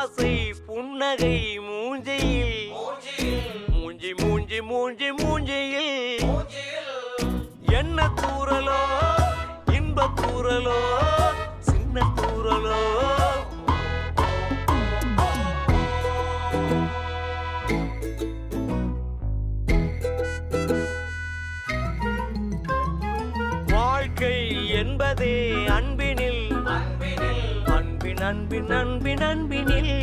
ஆசை புன்னகை மூஞ்சியில் மூஞ்சி மூஞ்சி மூஞ்சி மூஞ்சியில் என்ன தூரலோ இன்ப தூரலோ சின்ன தூரலோ வாழ்க்கை என்பதே அன்பினில் அன்பின் அன்பின் அன்பின் அன்பினில்